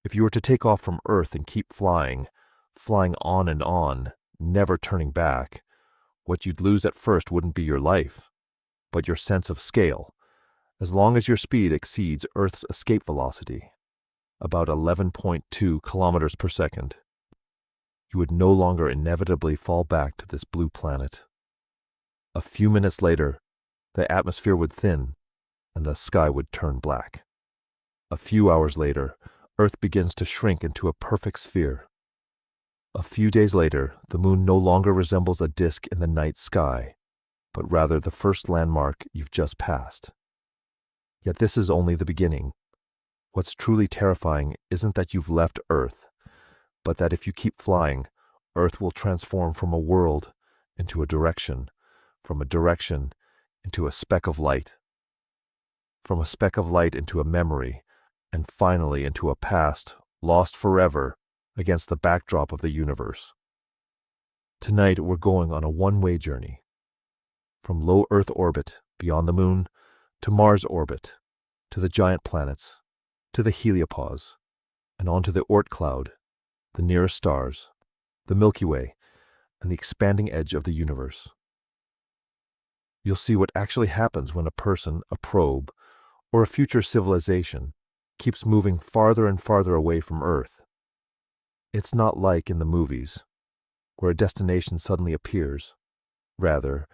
If you were to take off from Earth and keep flying, flying on and on, never turning back, what you'd lose at first wouldn't be your life, but your sense of scale, as long as your speed exceeds Earth's escape velocity, about 11.2 kilometers per second. You would no longer inevitably fall back to this blue planet. A few minutes later, the atmosphere would thin and the sky would turn black. A few hours later, Earth begins to shrink into a perfect sphere. A few days later, the moon no longer resembles a disk in the night sky, but rather the first landmark you've just passed. Yet this is only the beginning. What's truly terrifying isn't that you've left Earth, but that if you keep flying, Earth will transform from a world into a direction, from a direction into a speck of light, from a speck of light into a memory, and finally into a past lost forever against the backdrop of the universe. Tonight we're going on a one-way journey, from low Earth orbit beyond the moon to Mars orbit, to the giant planets, to the heliopause, and onto the Oort Cloud, the nearest stars, the Milky Way, and the expanding edge of the universe. You'll see what actually happens when a person, a probe, or a future civilization keeps moving farther and farther away from Earth. It's not like in the movies, where a destination suddenly appears. Rather,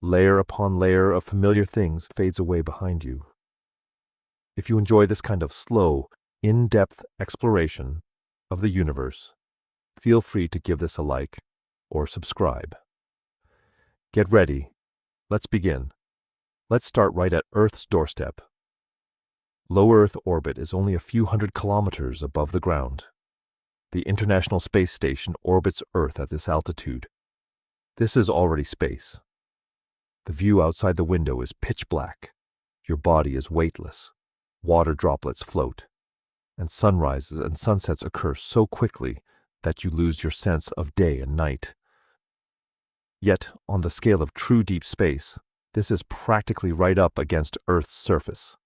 layer upon layer of familiar things fades away behind you. If you enjoy this kind of slow, in-depth exploration of the universe, feel free to give this a like or subscribe. Get ready. Let's begin. Let's start right at Earth's doorstep. Low Earth orbit is only a few hundred kilometers above the ground. The International Space Station orbits Earth at this altitude. This is already space. The view outside the window is pitch black. Your body is weightless. Water droplets float. And sunrises and sunsets occur so quickly that you lose your sense of day and night. Yet, on the scale of true deep space, this is practically right up against Earth's surface.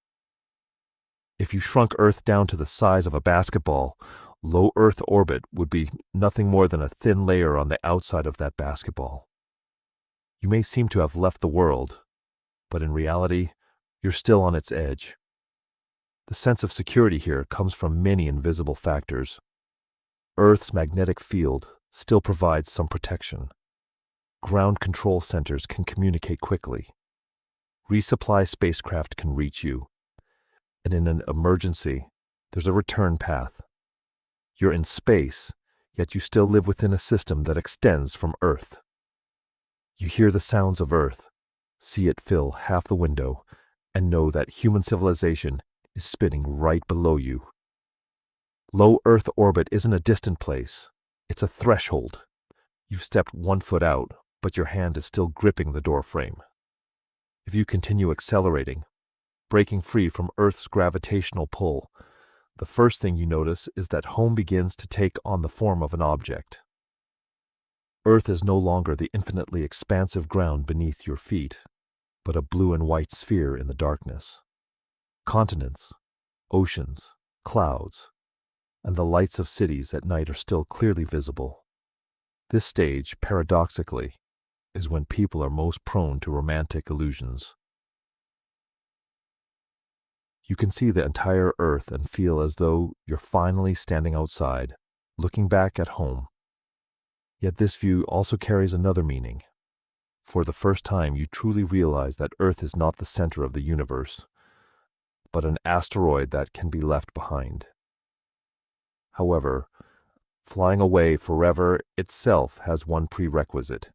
If you shrunk Earth down to the size of a basketball, low Earth orbit would be nothing more than a thin layer on the outside of that basketball. You may seem to have left the world, but in reality, you're still on its edge. The sense of security here comes from many invisible factors. Earth's magnetic field still provides some protection. Ground control centers can communicate quickly. Resupply spacecraft can reach you. And in an emergency, there's a return path. You're in space, yet you still live within a system that extends from Earth. You hear the sounds of Earth, see it fill half the window, and know that human civilization is spinning right below you. Low Earth orbit isn't a distant place. It's a threshold. You've stepped 1 foot out, but your hand is still gripping the door frame. If you continue accelerating, breaking free from Earth's gravitational pull, the first thing you notice is that home begins to take on the form of an object. Earth is no longer the infinitely expansive ground beneath your feet, but a blue and white sphere in the darkness. Continents, oceans, clouds, and the lights of cities at night are still clearly visible. This stage, paradoxically, is when people are most prone to romantic illusions. You can see the entire Earth and feel as though you're finally standing outside, looking back at home. Yet this view also carries another meaning. For the first time, you truly realize that Earth is not the center of the universe, but an asteroid that can be left behind. However, flying away forever itself has one prerequisite.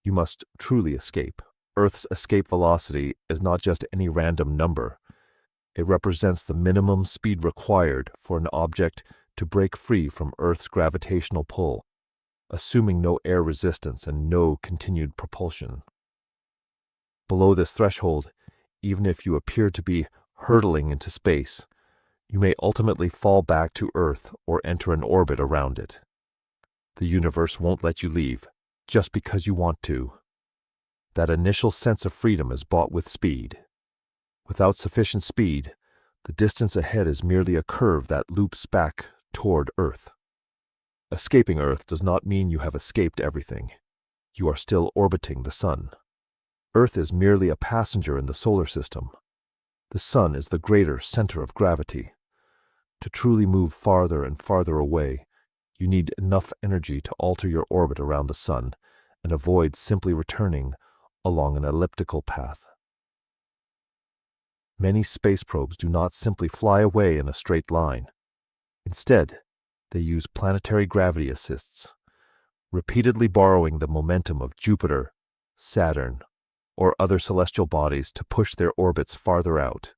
You must truly escape. Earth's escape velocity is not just any random number. It represents the minimum speed required for an object to break free from Earth's gravitational pull, assuming no air resistance and no continued propulsion. Below this threshold, even if you appear to be hurtling into space, you may ultimately fall back to Earth or enter an orbit around it. The universe won't let you leave just because you want to. That initial sense of freedom is bought with speed. Without sufficient speed, the distance ahead is merely a curve that loops back toward Earth. Escaping Earth does not mean you have escaped everything. You are still orbiting the Sun. Earth is merely a passenger in the solar system. The Sun is the greater center of gravity. To truly move farther and farther away, you need enough energy to alter your orbit around the Sun and avoid simply returning along an elliptical path. Many space probes do not simply fly away in a straight line. Instead, they use planetary gravity assists, repeatedly borrowing the momentum of Jupiter, Saturn, or other celestial bodies to push their orbits farther out.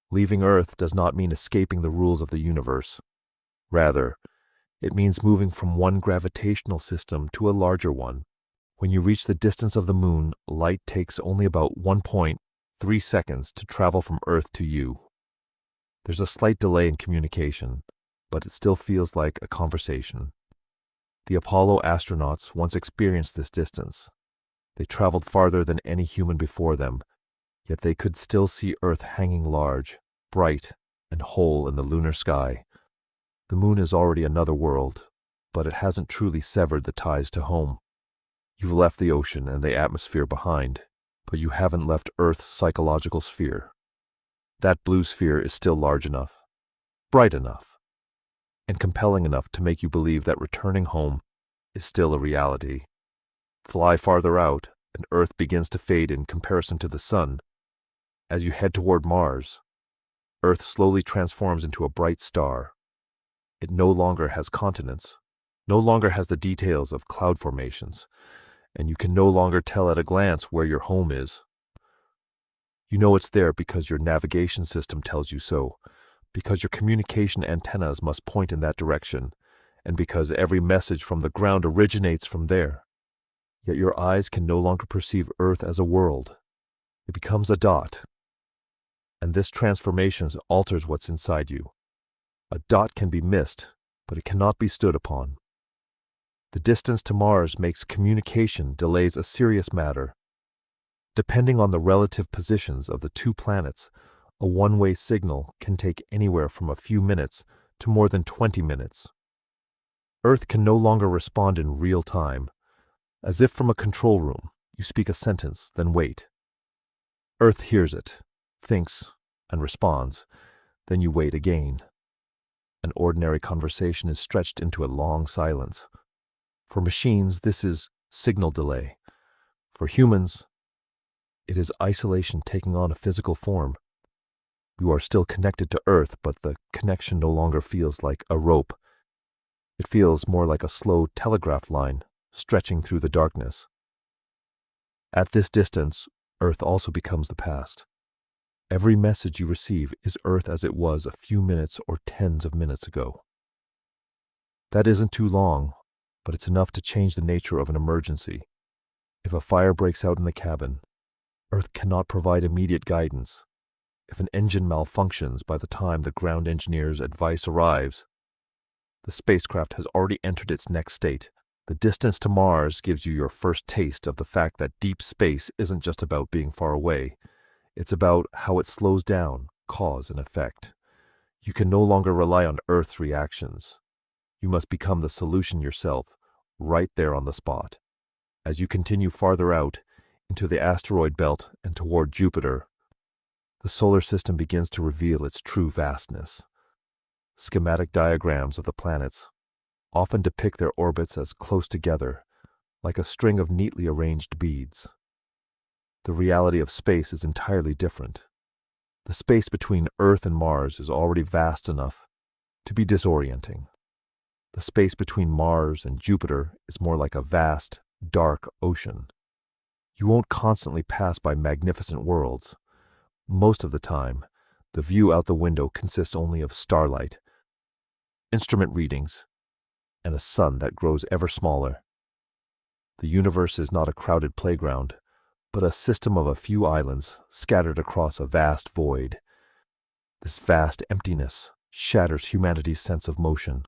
Leaving Earth does not mean escaping the rules of the universe. Rather, it means moving from one gravitational system to a larger one. When you reach the distance of the Moon, light takes only about 1.3 seconds to travel from Earth to you. There's a slight delay in communication, but it still feels like a conversation. The Apollo astronauts once experienced this distance. They traveled farther than any human before them, yet they could still see Earth hanging large, bright, and whole in the lunar sky. The Moon is already another world, but it hasn't truly severed the ties to home. You've left the ocean and the atmosphere behind, but you haven't left Earth's psychological sphere. That blue sphere is still large enough, bright enough, and compelling enough to make you believe that returning home is still a reality. Fly farther out, and Earth begins to fade in comparison to the Sun. As you head toward Mars, Earth slowly transforms into a bright star. It no longer has continents, no longer has the details of cloud formations, and you can no longer tell at a glance where your home is. You know it's there because your navigation system tells you so, because your communication antennas must point in that direction, and because every message from the ground originates from there. Yet your eyes can no longer perceive Earth as a world. It becomes a dot. And this transformation alters what's inside you. A dot can be missed, but it cannot be stood upon. The distance to Mars makes communication delays a serious matter. Depending on the relative positions of the two planets, a one-way signal can take anywhere from a few minutes to more than 20 minutes. Earth can no longer respond in real time. As if from a control room, you speak a sentence, then wait. Earth hears it, thinks, and responds. Then you wait again. An ordinary conversation is stretched into a long silence. For machines, this is signal delay. For humans, it is isolation taking on a physical form. You are still connected to Earth, but the connection no longer feels like a rope. It feels more like a slow telegraph line, stretching through the darkness. At this distance, Earth also becomes the past. Every message you receive is Earth as it was a few minutes or tens of minutes ago. That isn't too long, but it's enough to change the nature of an emergency. If a fire breaks out in the cabin, Earth cannot provide immediate guidance. If an engine malfunctions by the time the ground engineer's advice arrives, the spacecraft has already entered its next state. The distance to Mars gives you your first taste of the fact that deep space isn't just about being far away. It's about how it slows down, cause and effect. You can no longer rely on Earth's reactions. You must become the solution yourself, right there on the spot. As you continue farther out, into the asteroid belt and toward Jupiter, the solar system begins to reveal its true vastness. Schematic diagrams of the planets often depict their orbits as close together, like a string of neatly arranged beads. The reality of space is entirely different. The space between Earth and Mars is already vast enough to be disorienting. The space between Mars and Jupiter is more like a vast, dark ocean. You won't constantly pass by magnificent worlds. Most of the time, the view out the window consists only of starlight, instrument readings, and a sun that grows ever smaller. The universe is not a crowded playground, but a system of a few islands scattered across a vast void. This vast emptiness shatters humanity's sense of motion.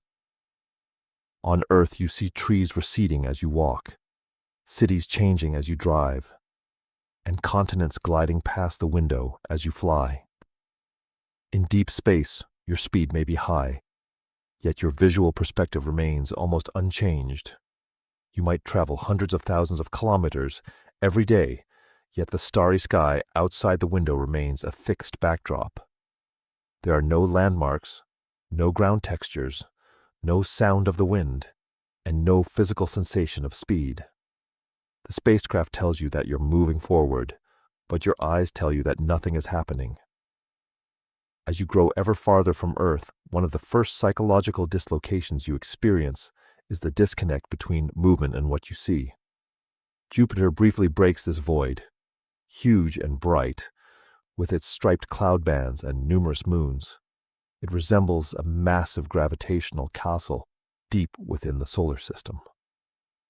On Earth, you see trees receding as you walk, cities changing as you drive, and continents gliding past the window as you fly. In deep space, your speed may be high, yet your visual perspective remains almost unchanged. You might travel hundreds of thousands of kilometers every day, yet the starry sky outside the window remains a fixed backdrop. There are no landmarks, no ground textures, no sound of the wind, and no physical sensation of speed. The spacecraft tells you that you're moving forward, but your eyes tell you that nothing is happening. As you grow ever farther from Earth, one of the first psychological dislocations you experience is the disconnect between movement and what you see. Jupiter briefly breaks this void. Huge and bright, with its striped cloud bands and numerous moons, it resembles a massive gravitational castle deep within the solar system.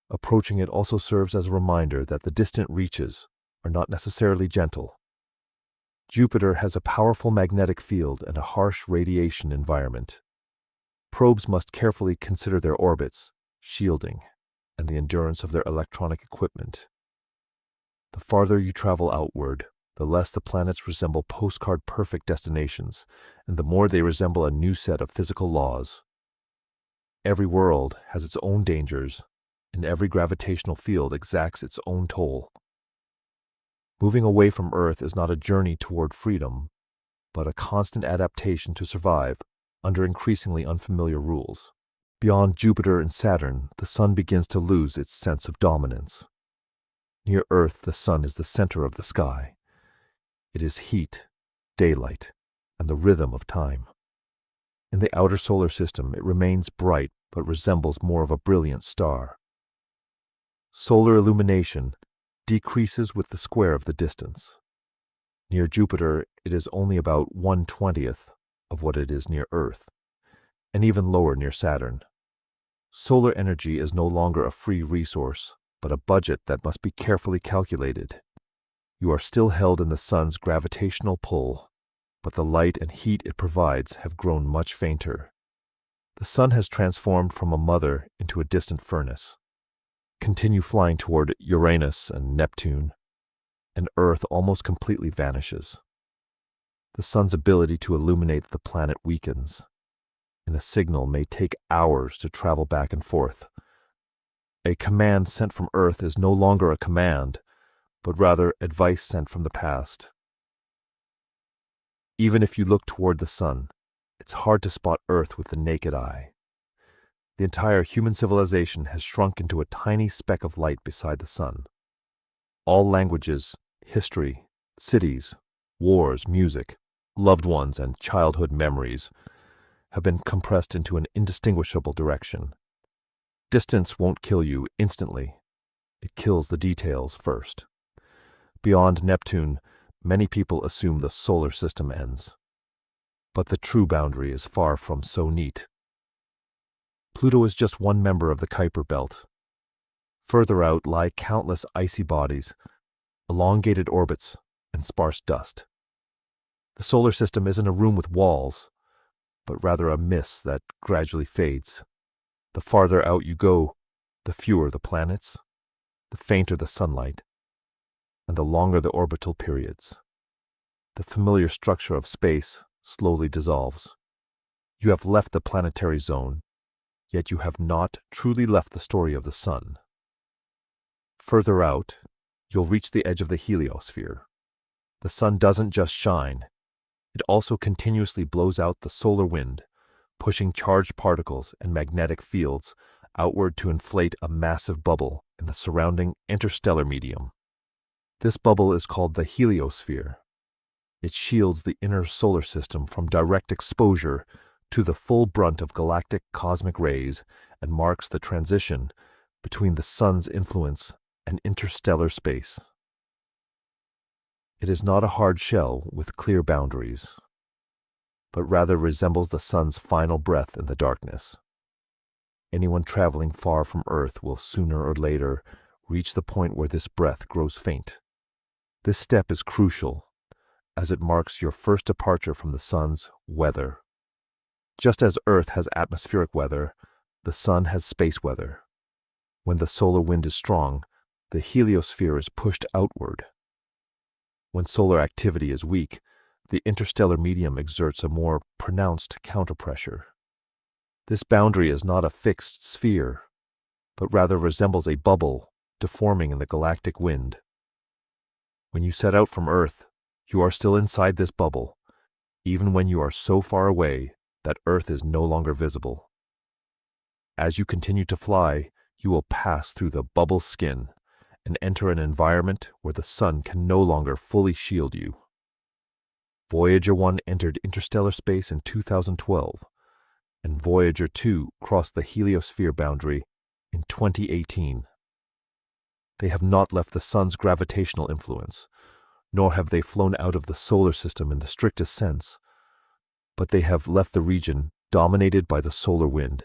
Approaching it also serves as a reminder that the distant reaches are not necessarily gentle. Jupiter has a powerful magnetic field and a harsh radiation environment. Probes must carefully consider their orbits, shielding, and the endurance of their electronic equipment. The farther you travel outward, the less the planets resemble postcard-perfect destinations, and the more they resemble a new set of physical laws. Every world has its own dangers, and every gravitational field exacts its own toll. Moving away from Earth is not a journey toward freedom, but a constant adaptation to survive under increasingly unfamiliar rules. Beyond Jupiter and Saturn, the Sun begins to lose its sense of dominance. Near Earth, the Sun is the center of the sky. It is heat, daylight, and the rhythm of time. In the outer solar system, it remains bright but resembles more of a brilliant star. Solar illumination decreases with the square of the distance. Near Jupiter, it is only about 1/20th of what it is near Earth, and even lower near Saturn. Solar energy is no longer a free resource, but a budget that must be carefully calculated. You are still held in the Sun's gravitational pull, but the light and heat it provides have grown much fainter. The Sun has transformed from a mother into a distant furnace. Continue flying toward Uranus and Neptune, and Earth almost completely vanishes. The Sun's ability to illuminate the planet weakens, and a signal may take hours to travel back and forth. A command sent from Earth is no longer a command, but rather advice sent from the past. Even if you look toward the Sun, it's hard to spot Earth with the naked eye. The entire human civilization has shrunk into a tiny speck of light beside the Sun. All languages, history, cities, wars, music, loved ones, and childhood memories have been compressed into an indistinguishable direction. Distance won't kill you instantly. It kills the details first. Beyond Neptune, many people assume the solar system ends. But the true boundary is far from so neat. Pluto is just one member of the Kuiper Belt. Further out lie countless icy bodies, elongated orbits, and sparse dust. The solar system isn't a room with walls, but rather a mist that gradually fades. The farther out you go, the fewer the planets, the fainter the sunlight, and the longer the orbital periods. The familiar structure of space slowly dissolves. You have left the planetary zone, yet you have not truly left the story of the Sun. Further out, you'll reach the edge of the heliosphere. The Sun doesn't just shine, it also continuously blows out the solar wind, pushing charged particles and magnetic fields outward to inflate a massive bubble in the surrounding interstellar medium. This bubble is called the heliosphere. It shields the inner solar system from direct exposure to the full brunt of galactic cosmic rays and marks the transition between the Sun's influence and interstellar space. It is not a hard shell with clear boundaries, but rather resembles the Sun's final breath in the darkness. Anyone traveling far from Earth will sooner or later reach the point where this breath grows faint. This step is crucial, as it marks your first departure from the Sun's weather. Just as Earth has atmospheric weather, the Sun has space weather. When the solar wind is strong, the heliosphere is pushed outward. When solar activity is weak, the interstellar medium exerts a more pronounced counterpressure. This boundary is not a fixed sphere, but rather resembles a bubble deforming in the galactic wind. When you set out from Earth, you are still inside this bubble, even when you are so far away that Earth is no longer visible. As you continue to fly, you will pass through the bubble's skin and enter an environment where the sun can no longer fully shield you. Voyager 1 entered interstellar space in 2012, and Voyager 2 crossed the heliosphere boundary in 2018. They have not left the sun's gravitational influence, nor have they flown out of the solar system in the strictest sense, but they have left the region dominated by the solar wind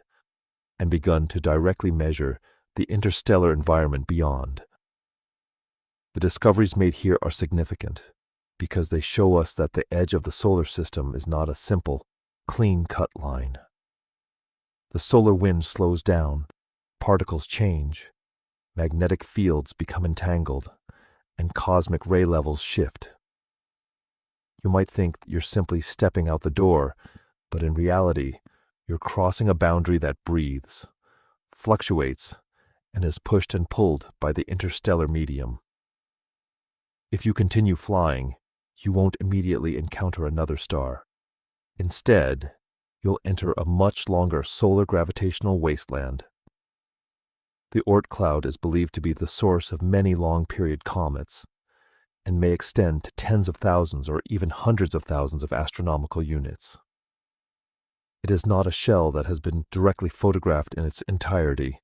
and begun to directly measure the interstellar environment beyond. The discoveries made here are significant because they show us that the edge of the solar system is not a simple, clean-cut line. The solar wind slows down, particles change, magnetic fields become entangled, and cosmic ray levels shift. You might think you're simply stepping out the door, but in reality, you're crossing a boundary that breathes, fluctuates, and is pushed and pulled by the interstellar medium. If you continue flying, you won't immediately encounter another star. Instead, you'll enter a much longer solar gravitational wasteland. The Oort Cloud is believed to be the source of many long-period comets, and may extend to tens of thousands or even hundreds of thousands of astronomical units. It is not a shell that has been directly photographed in its entirety,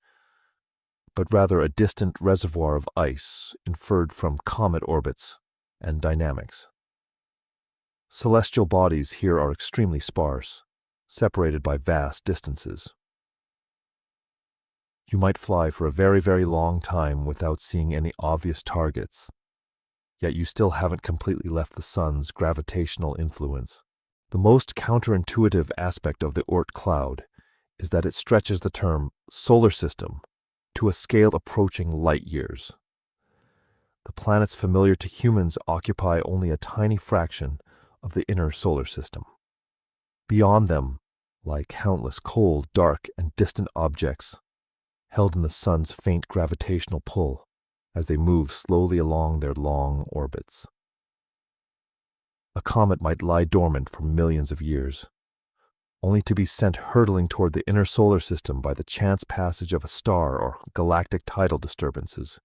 but rather a distant reservoir of ice inferred from comet orbits and dynamics. Celestial bodies here are extremely sparse, separated by vast distances. You might fly for a very, very long time without seeing any obvious targets, yet you still haven't completely left the sun's gravitational influence. The most counterintuitive aspect of the Oort Cloud is that it stretches the term solar system to a scale approaching light years. The planets familiar to humans occupy only a tiny fraction of the inner solar system. Beyond them lie countless cold, dark, and distant objects held in the sun's faint gravitational pull as they move slowly along their long orbits. A comet might lie dormant for millions of years, only to be sent hurtling toward the inner solar system by the chance passage of a star or galactic tidal disturbances,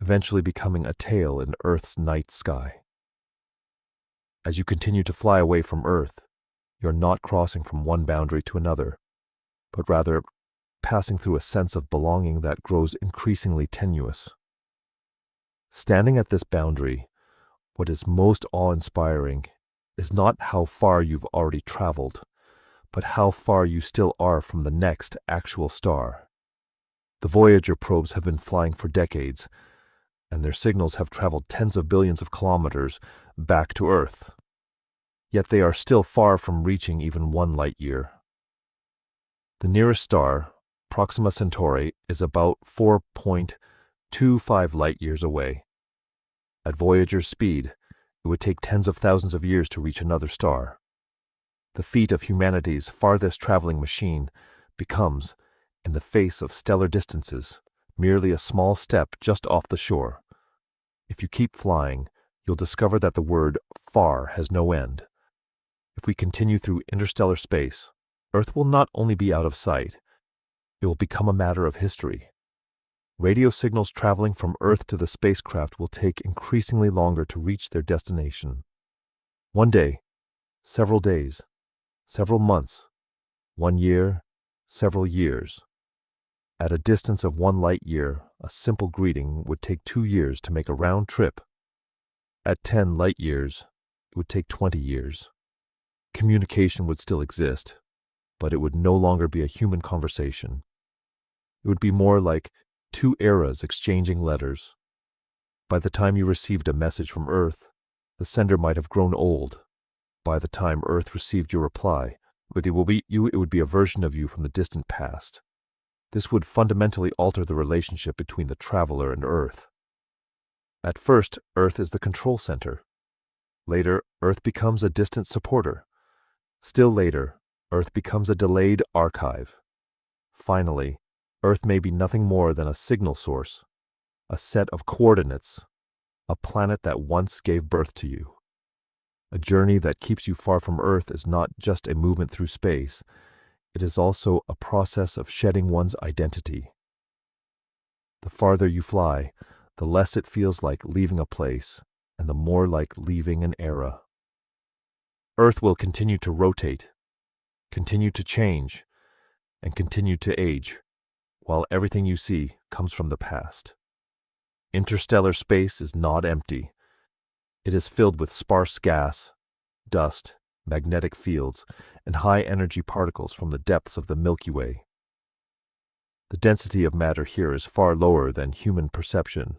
eventually becoming a tail in Earth's night sky. As you continue to fly away from Earth, you're not crossing from one boundary to another, but rather passing through a sense of belonging that grows increasingly tenuous. Standing at this boundary, what is most awe-inspiring is not how far you've already traveled, but how far you still are from the next actual star. The Voyager probes have been flying for decades, and their signals have traveled tens of billions of kilometers back to Earth. Yet they are still far from reaching even 1 light year. The nearest star, Proxima Centauri, is about 4.25 light years away. At Voyager's speed, it would take tens of thousands of years to reach another star. The feat of humanity's farthest traveling machine becomes, in the face of stellar distances, merely a small step just off the shore. If you keep flying, you'll discover that the word far has no end. If we continue through interstellar space, Earth will not only be out of sight, it will become a matter of history. Radio signals traveling from Earth to the spacecraft will take increasingly longer to reach their destination. One day, several days, several months, 1 year, several years. At a distance of 1 light year, a simple greeting would take 2 years to make a round trip. At 10 light years, it would take 20 years. Communication would still exist, but it would no longer be a human conversation. It would be more like 2 eras exchanging letters. By the time you received a message from Earth, the sender might have grown old. By the time Earth received your reply, it would be a version of you from the distant past. This would fundamentally alter the relationship between the traveler and Earth. At first, Earth is the control center. Later, Earth becomes a distant supporter. Still later, Earth becomes a delayed archive. finally, Earth may be nothing more than a signal source, a set of coordinates, a planet that once gave birth to you. A journey that keeps you far from Earth is not just a movement through space, it is also a process of shedding one's identity. The farther you fly, the less it feels like leaving a place, and the more like leaving an era. Earth will continue to rotate, continue to change, and continue to age, while everything you see comes from the past. Interstellar space is not empty. It is filled with sparse gas, dust, magnetic fields, and high-energy particles from the depths of the Milky Way. The density of matter here is far lower than human perception,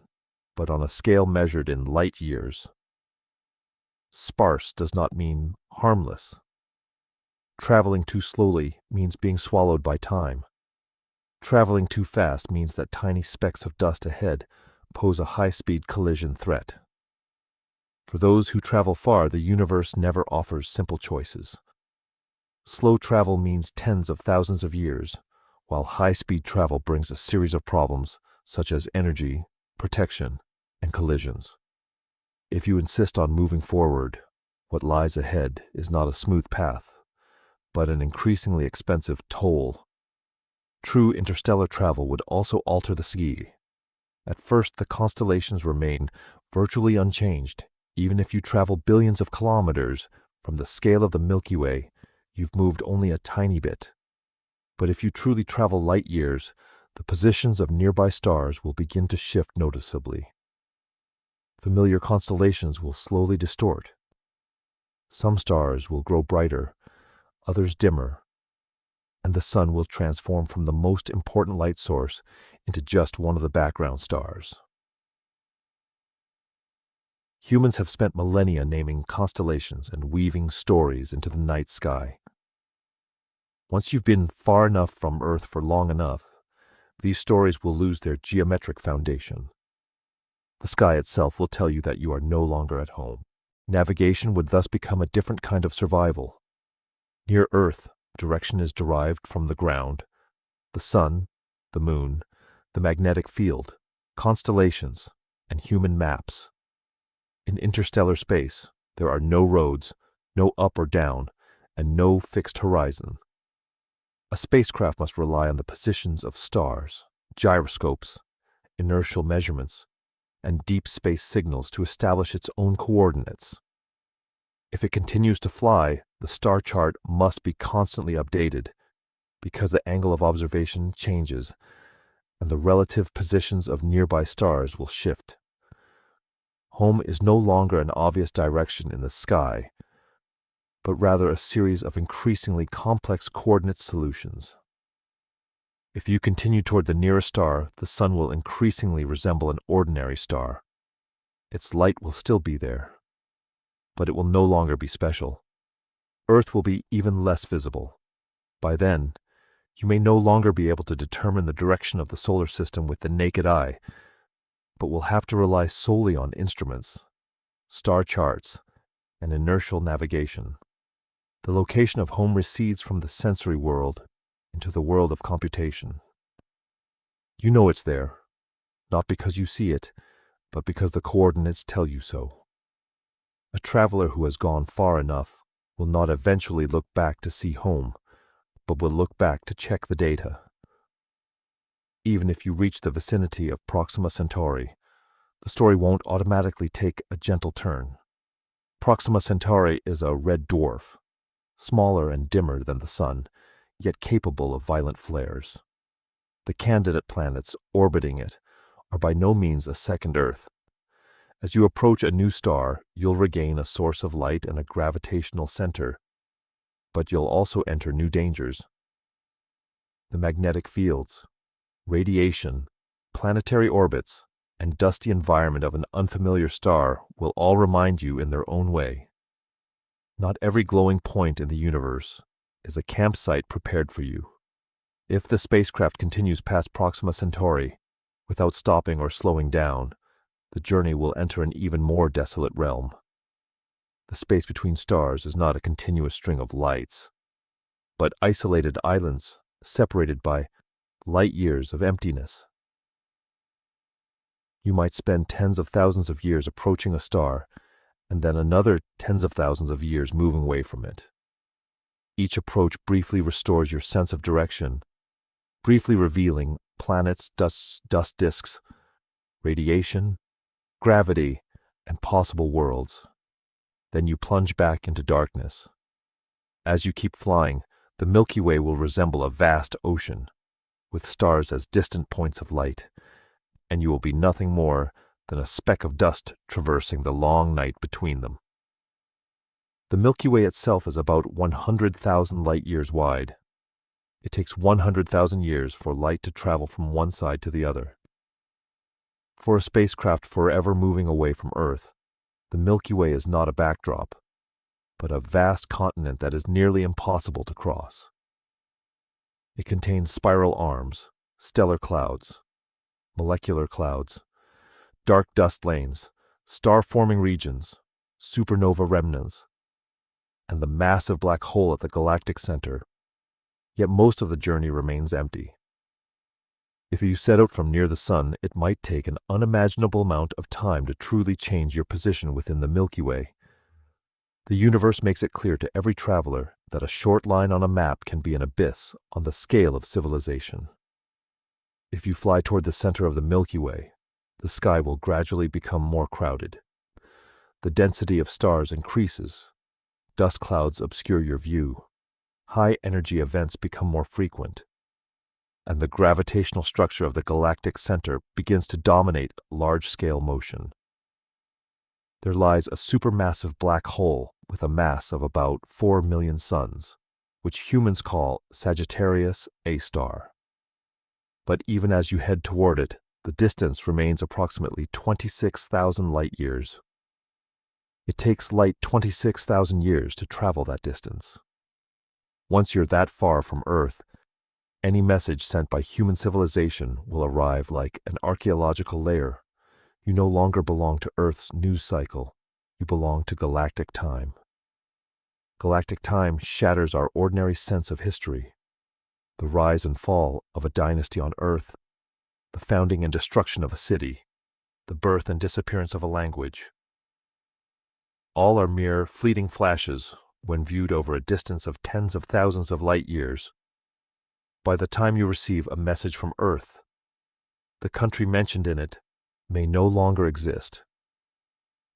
but on a scale measured in light years. Sparse does not mean harmless. Traveling too slowly means being swallowed by time. Traveling too fast means that tiny specks of dust ahead pose a high-speed collision threat. For those who travel far, the universe never offers simple choices. Slow travel means tens of thousands of years, while high-speed travel brings a series of problems such as energy, protection, and collisions. If you insist on moving forward, what lies ahead is not a smooth path, but an increasingly expensive toll. True interstellar travel would also alter the ski. At first, the constellations remain virtually unchanged. Even if you travel billions of kilometers from the scale of the Milky Way, you've moved only a tiny bit. But if you truly travel light years, the positions of nearby stars will begin to shift noticeably. Familiar constellations will slowly distort. Some stars will grow brighter, others dimmer, and the sun will transform from the most important light source into just one of the background stars. Humans have spent millennia naming constellations and weaving stories into the night sky. Once you've been far enough from Earth for long enough, these stories will lose their geometric foundation. The sky itself will tell you that you are no longer at home. Navigation would thus become a different kind of survival. Near Earth, direction is derived from the ground, the sun, the moon, the magnetic field, constellations, and human maps. In interstellar space, there are no roads, no up or down, and no fixed horizon. A spacecraft must rely on the positions of stars, gyroscopes, inertial measurements, and deep space signals to establish its own coordinates. If it continues to fly, the star chart must be constantly updated because the angle of observation changes and the relative positions of nearby stars will shift. Home is no longer an obvious direction in the sky, but rather a series of increasingly complex coordinate solutions. If you continue toward the nearest star, the sun will increasingly resemble an ordinary star. Its light will still be there, but it will no longer be special. Earth will be even less visible. By then, you may no longer be able to determine the direction of the solar system with the naked eye, but will have to rely solely on instruments, star charts, and inertial navigation. The location of home recedes from the sensory world into the world of computation. You know it's there, not because you see it, but because the coordinates tell you so. A traveler who has gone far enough will not eventually look back to see home, but will look back to check the data. Even if you reach the vicinity of Proxima Centauri, the story won't automatically take a gentle turn. Proxima Centauri is a red dwarf, smaller and dimmer than the sun, yet capable of violent flares. The candidate planets orbiting it are by no means a second Earth. As you approach a new star, you'll regain a source of light and a gravitational center, but you'll also enter new dangers. The magnetic fields, radiation, planetary orbits, and dusty environment of an unfamiliar star will all remind you in their own way. Not every glowing point in the universe is a campsite prepared for you. If the spacecraft continues past Proxima Centauri without stopping or slowing down, the journey will enter an even more desolate realm. The space between stars is not a continuous string of lights, but isolated islands separated by light years of emptiness. You might spend tens of thousands of years approaching a star, and then another tens of thousands of years moving away from it. Each approach briefly restores your sense of direction, briefly revealing planets, dust disks, radiation, gravity, and possible worlds. Then you plunge back into darkness. As you keep flying, the Milky Way will resemble a vast ocean, with stars as distant points of light, and you will be nothing more than a speck of dust traversing the long night between them. The Milky Way itself is about 100,000 light-years wide. It takes 100,000 years for light to travel from one side to the other. For a spacecraft forever moving away from Earth, the Milky Way is not a backdrop, but a vast continent that is nearly impossible to cross. It contains spiral arms, stellar clouds, molecular clouds, dark dust lanes, star-forming regions, supernova remnants, and the massive black hole at the galactic center. Yet most of the journey remains empty. If you set out from near the Sun, it might take an unimaginable amount of time to truly change your position within the Milky Way. The universe makes it clear to every traveler that a short line on a map can be an abyss on the scale of civilization. If you fly toward the center of the Milky Way, the sky will gradually become more crowded. The density of stars increases. Dust clouds obscure your view. High-energy events become more frequent, and the gravitational structure of the galactic center begins to dominate large-scale motion. There lies a supermassive black hole with a mass of about 4 million suns, which humans call Sagittarius A star. But even as you head toward it, the distance remains approximately 26,000 light-years. It takes light 26,000 years to travel that distance. Once you're that far from Earth, any message sent by human civilization will arrive like an archaeological layer. You no longer belong to Earth's news cycle. You belong to galactic time. Galactic time shatters our ordinary sense of history. The rise and fall of a dynasty on Earth, the founding and destruction of a city, the birth and disappearance of a language. All are mere fleeting flashes when viewed over a distance of tens of thousands of light years. By the time you receive a message from Earth, the country mentioned in it may no longer exist.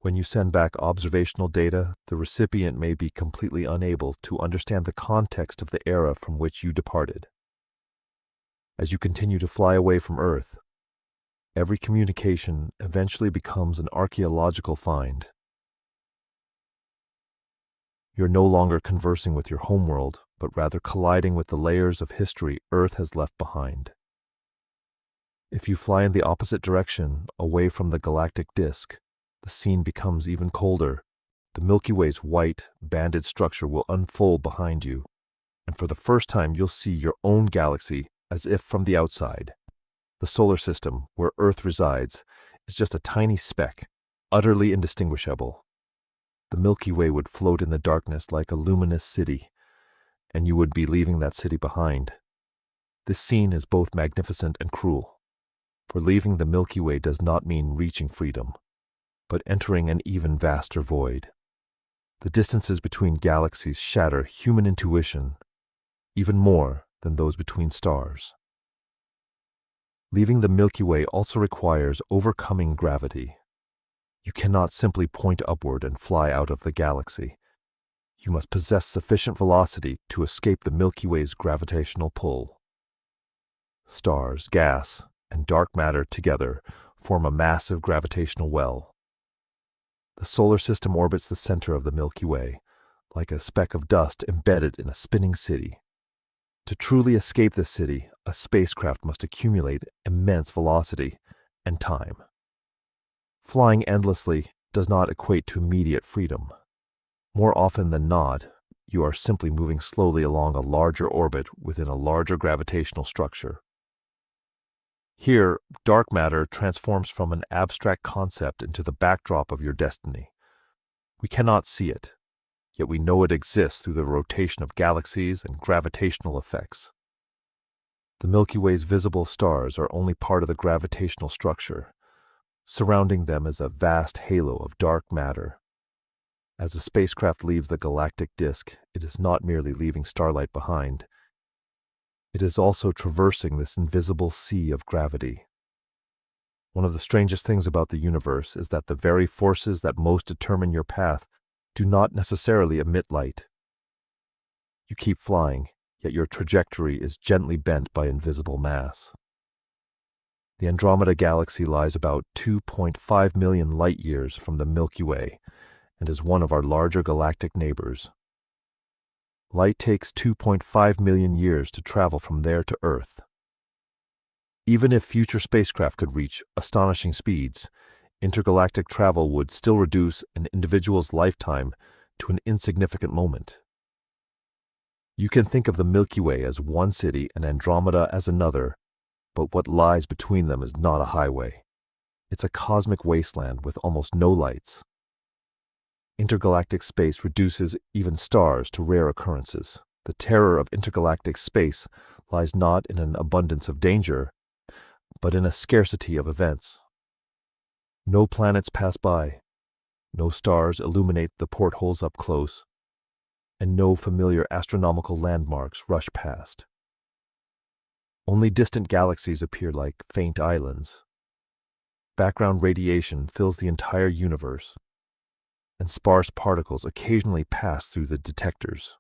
When you send back observational data, the recipient may be completely unable to understand the context of the era from which you departed. As you continue to fly away from Earth, every communication eventually becomes an archaeological find. You're no longer conversing with your homeworld, but rather colliding with the layers of history Earth has left behind. If you fly in the opposite direction, away from the galactic disk, the scene becomes even colder. The Milky Way's white, banded structure will unfold behind you, and for the first time you'll see your own galaxy as if from the outside. The solar system, where Earth resides, is just a tiny speck, utterly indistinguishable. The Milky Way would float in the darkness like a luminous city, and you would be leaving that city behind. This scene is both magnificent and cruel, for leaving the Milky Way does not mean reaching freedom, but entering an even vaster void. The distances between galaxies shatter human intuition, even more than those between stars. Leaving the Milky Way also requires overcoming gravity. You cannot simply point upward and fly out of the galaxy. You must possess sufficient velocity to escape the Milky Way's gravitational pull. Stars, gas, and dark matter together form a massive gravitational well. The solar system orbits the center of the Milky Way, like a speck of dust embedded in a spinning city. To truly escape this city, a spacecraft must accumulate immense velocity and time. Flying endlessly does not equate to immediate freedom. More often than not, you are simply moving slowly along a larger orbit within a larger gravitational structure. Here, dark matter transforms from an abstract concept into the backdrop of your destiny. We cannot see it, yet we know it exists through the rotation of galaxies and gravitational effects. The Milky Way's visible stars are only part of the gravitational structure. Surrounding them is a vast halo of dark matter. As the spacecraft leaves the galactic disk, it is not merely leaving starlight behind. It is also traversing this invisible sea of gravity. One of the strangest things about the universe is that the very forces that most determine your path do not necessarily emit light. You keep flying, yet your trajectory is gently bent by invisible mass. The Andromeda Galaxy lies about 2.5 million light-years from the Milky Way and is one of our larger galactic neighbors. Light takes 2.5 million years to travel from there to Earth. Even if future spacecraft could reach astonishing speeds, intergalactic travel would still reduce an individual's lifetime to an insignificant moment. You can think of the Milky Way as one city and Andromeda as another, but what lies between them is not a highway. It's a cosmic wasteland with almost no lights. Intergalactic space reduces even stars to rare occurrences. The terror of intergalactic space lies not in an abundance of danger, but in a scarcity of events. No planets pass by, no stars illuminate the portholes up close, and no familiar astronomical landmarks rush past. Only distant galaxies appear like faint islands. Background radiation fills the entire universe, and sparse particles occasionally pass through the detectors.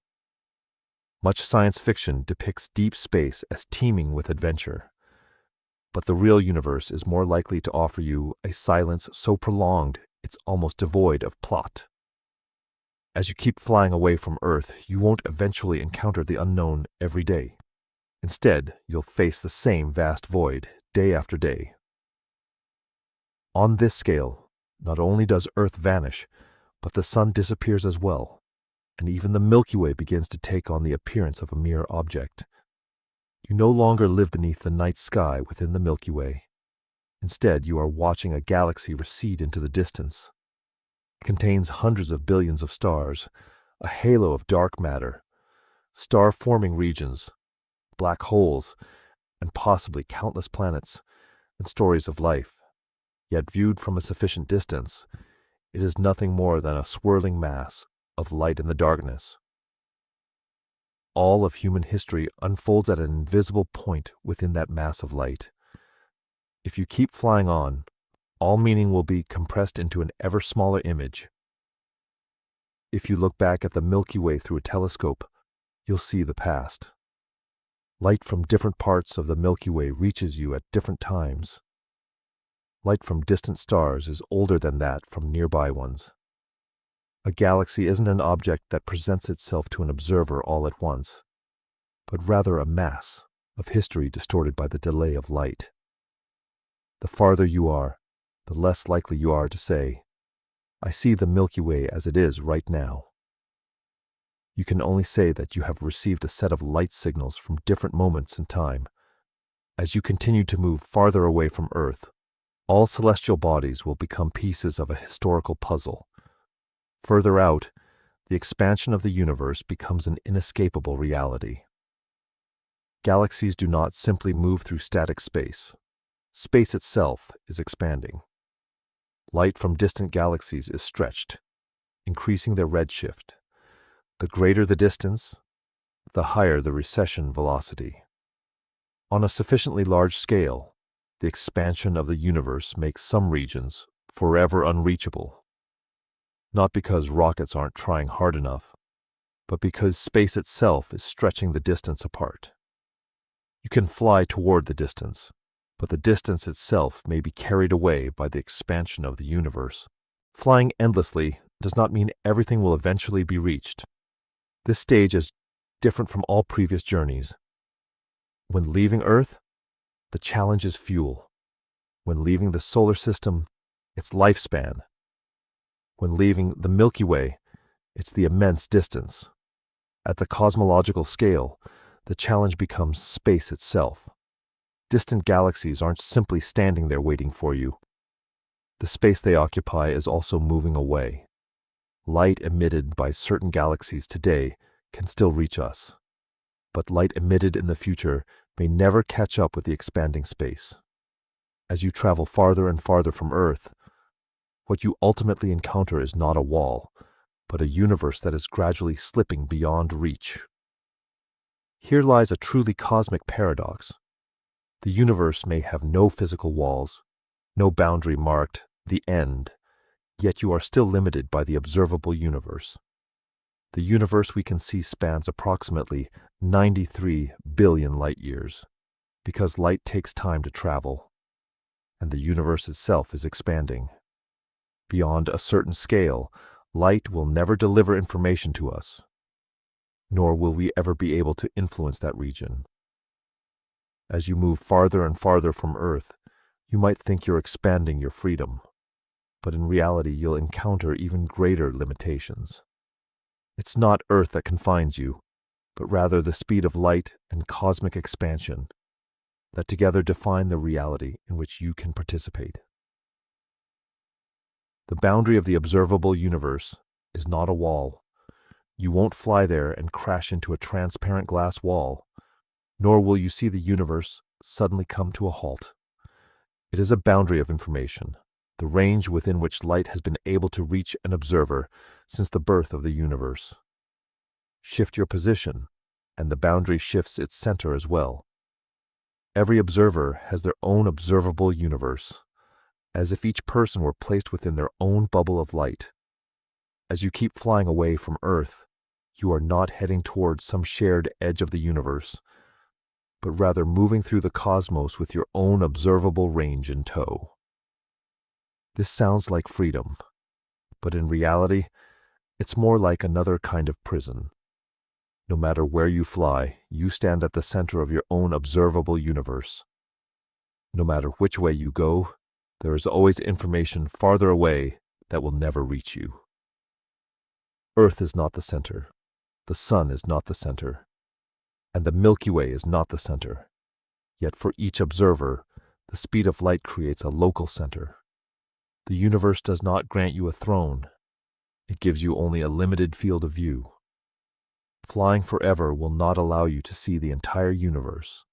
Much science fiction depicts deep space as teeming with adventure, but the real universe is more likely to offer you a silence so prolonged it's almost devoid of plot. As you keep flying away from Earth, you won't eventually encounter the unknown every day. Instead, you'll face the same vast void day after day. On this scale, not only does Earth vanish, but the Sun disappears as well, and even the Milky Way begins to take on the appearance of a mere object. You no longer live beneath the night sky within the Milky Way. Instead, you are watching a galaxy recede into the distance. It contains hundreds of billions of stars, a halo of dark matter, star-forming regions, black holes, and possibly countless planets and stories of life. Yet viewed from a sufficient distance, it is nothing more than a swirling mass of light in the darkness. All of human history unfolds at an invisible point within that mass of light. If you keep flying on, all meaning will be compressed into an ever smaller image. If you look back at the Milky Way through a telescope, you'll see the past. Light from different parts of the Milky Way reaches you at different times. Light from distant stars is older than that from nearby ones. A galaxy isn't an object that presents itself to an observer all at once, but rather a mass of history distorted by the delay of light. The farther you are, the less likely you are to say, "I see the Milky Way as it is right now." You can only say that you have received a set of light signals from different moments in time. As you continue to move farther away from Earth, all celestial bodies will become pieces of a historical puzzle. Further out, the expansion of the universe becomes an inescapable reality. Galaxies do not simply move through static space. Space itself is expanding. Light from distant galaxies is stretched, increasing their redshift. The greater the distance, the higher the recession velocity. On a sufficiently large scale, the expansion of the universe makes some regions forever unreachable. Not because rockets aren't trying hard enough, but because space itself is stretching the distance apart. You can fly toward the distance, but the distance itself may be carried away by the expansion of the universe. Flying endlessly does not mean everything will eventually be reached. This stage is different from all previous journeys. When leaving Earth, the challenge is fuel. When leaving the solar system, it's lifespan. When leaving the Milky Way, it's the immense distance. At the cosmological scale, the challenge becomes space itself. Distant galaxies aren't simply standing there waiting for you. The space they occupy is also moving away. Light emitted by certain galaxies today can still reach us, but light emitted in the future may never catch up with the expanding space. As you travel farther and farther from Earth, what you ultimately encounter is not a wall, but a universe that is gradually slipping beyond reach. Here lies a truly cosmic paradox. The universe may have no physical walls, no boundary marked the end, yet you are still limited by the observable universe. The universe we can see spans approximately 93 billion light-years, because light takes time to travel, and the universe itself is expanding. Beyond a certain scale, light will never deliver information to us, nor will we ever be able to influence that region. As you move farther and farther from Earth, you might think you're expanding your freedom, but in reality you'll encounter even greater limitations. It's not Earth that confines you, but rather the speed of light and cosmic expansion that together define the reality in which you can participate. The boundary of the observable universe is not a wall. You won't fly there and crash into a transparent glass wall, nor will you see the universe suddenly come to a halt. It is a boundary of information, the range within which light has been able to reach an observer since the birth of the universe. Shift your position, and the boundary shifts its center as well. Every observer has their own observable universe, as if each person were placed within their own bubble of light. As you keep flying away from Earth, you are not heading towards some shared edge of the universe, but rather moving through the cosmos with your own observable range in tow. This sounds like freedom, but in reality, it's more like another kind of prison. No matter where you fly, you stand at the center of your own observable universe. No matter which way you go, there is always information farther away that will never reach you. Earth is not the center. The sun is not the center. And the Milky Way is not the center. Yet for each observer, the speed of light creates a local center. The universe does not grant you a throne. It gives you only a limited field of view. Flying forever will not allow you to see the entire universe.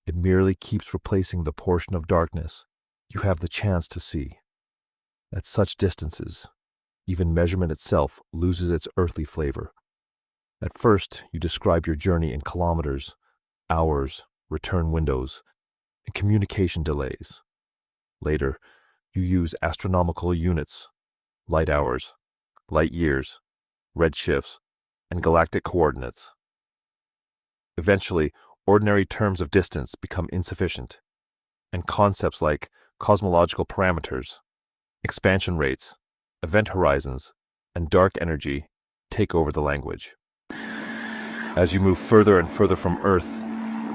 It merely keeps replacing the portion of darkness you have the chance to see. At such distances, even measurement itself loses its earthly flavor. At first, you describe your journey in kilometers, hours, return windows, and communication delays. Later, you use astronomical units, light hours, light years, redshifts, and galactic coordinates. Eventually, ordinary terms of distance become insufficient, and concepts like cosmological parameters, expansion rates, event horizons, and dark energy take over the language. As you move further and further from Earth,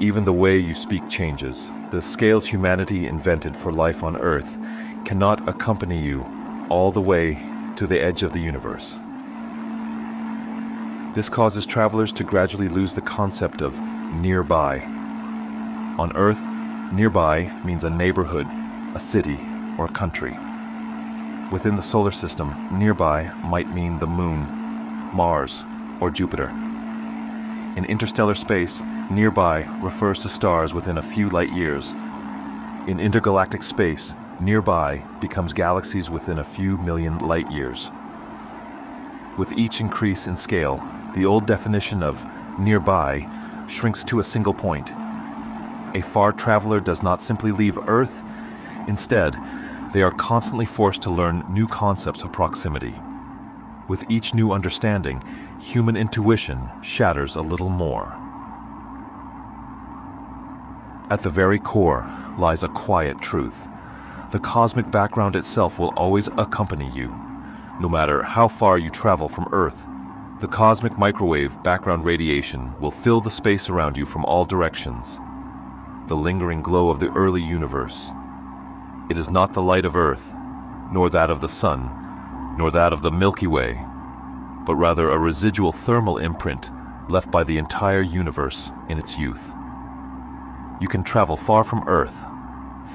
even the way you speak changes. The scales humanity invented for life on Earth cannot accompany you all the way to the edge of the universe. This causes travelers to gradually lose the concept of nearby. On Earth, nearby means a neighborhood, a city, or a country. Within the solar system, nearby might mean the Moon, Mars, or Jupiter. In interstellar space, nearby refers to stars within a few light years. In intergalactic space, nearby becomes galaxies within a few million light years. With each increase in scale, the old definition of nearby shrinks to a single point. A far traveler does not simply leave Earth. Instead, they are constantly forced to learn new concepts of proximity. With each new understanding, human intuition shatters a little more. At the very core lies a quiet truth. The cosmic background itself will always accompany you. No matter how far you travel from Earth, the cosmic microwave background radiation will fill the space around you from all directions. The lingering glow of the early universe. It is not the light of Earth, nor that of the Sun, nor that of the Milky Way, but rather a residual thermal imprint left by the entire universe in its youth. You can travel far from Earth,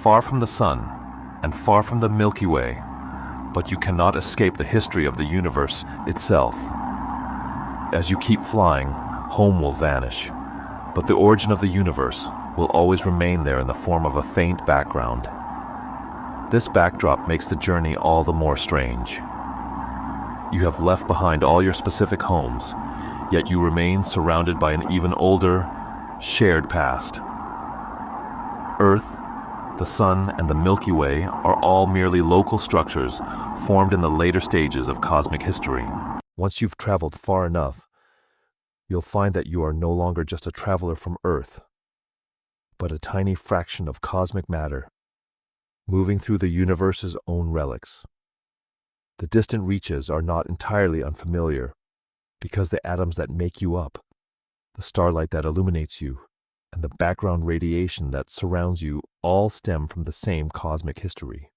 far from the Sun, and far from the Milky Way, but you cannot escape the history of the universe itself. As you keep flying, home will vanish, but the origin of the universe will always remain there in the form of a faint background. This backdrop makes the journey all the more strange. You have left behind all your specific homes, yet you remain surrounded by an even older, shared past. Earth, the Sun, and the Milky Way are all merely local structures formed in the later stages of cosmic history. Once you've traveled far enough, you'll find that you are no longer just a traveler from Earth, but a tiny fraction of cosmic matter, moving through the universe's own relics. The distant reaches are not entirely unfamiliar, because the atoms that make you up, the starlight that illuminates you, and the background radiation that surrounds you all stem from the same cosmic history.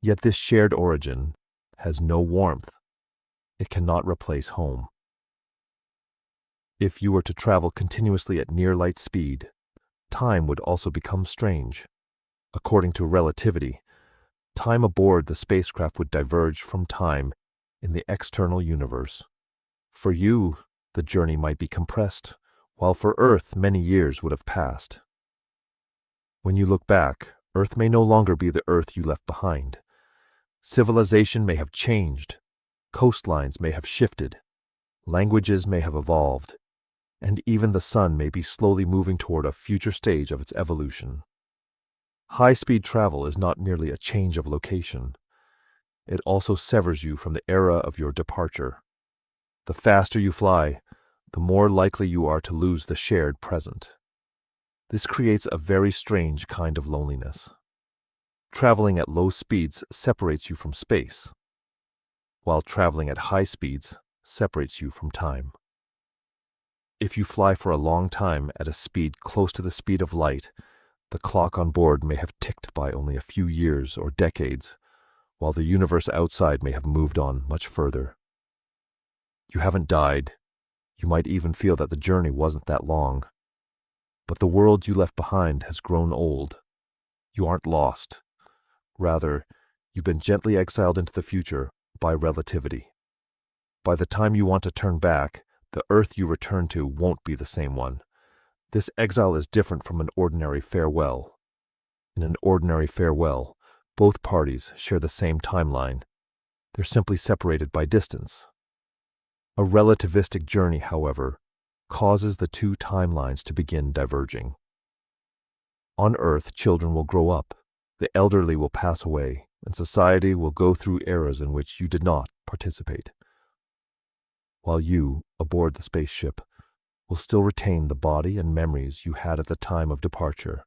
Yet this shared origin has no warmth. It cannot replace home. If you were to travel continuously at near light speed, time would also become strange. According to relativity, time aboard the spacecraft would diverge from time in the external universe. For you, the journey might be compressed, while for Earth many years would have passed. When you look back, Earth may no longer be the Earth you left behind. Civilization may have changed, coastlines may have shifted, languages may have evolved, and even the Sun may be slowly moving toward a future stage of its evolution. High-speed travel is not merely a change of location. It also severs you from the era of your departure. The faster you fly, the more likely you are to lose the shared present. This creates a very strange kind of loneliness. Traveling at low speeds separates you from space, while traveling at high speeds separates you from time. If you fly for a long time at a speed close to the speed of light, the clock on board may have ticked by only a few years or decades, while the universe outside may have moved on much further. You haven't died. You might even feel that the journey wasn't that long. But the world you left behind has grown old. You aren't lost. Rather, you've been gently exiled into the future by relativity. By the time you want to turn back, the Earth you return to won't be the same one. This exile is different from an ordinary farewell. In an ordinary farewell, both parties share the same timeline. They're simply separated by distance. A relativistic journey, however, causes the two timelines to begin diverging. On Earth, children will grow up, the elderly will pass away, and society will go through eras in which you did not participate. While you, aboard the spaceship, will still retain the body and memories you had at the time of departure.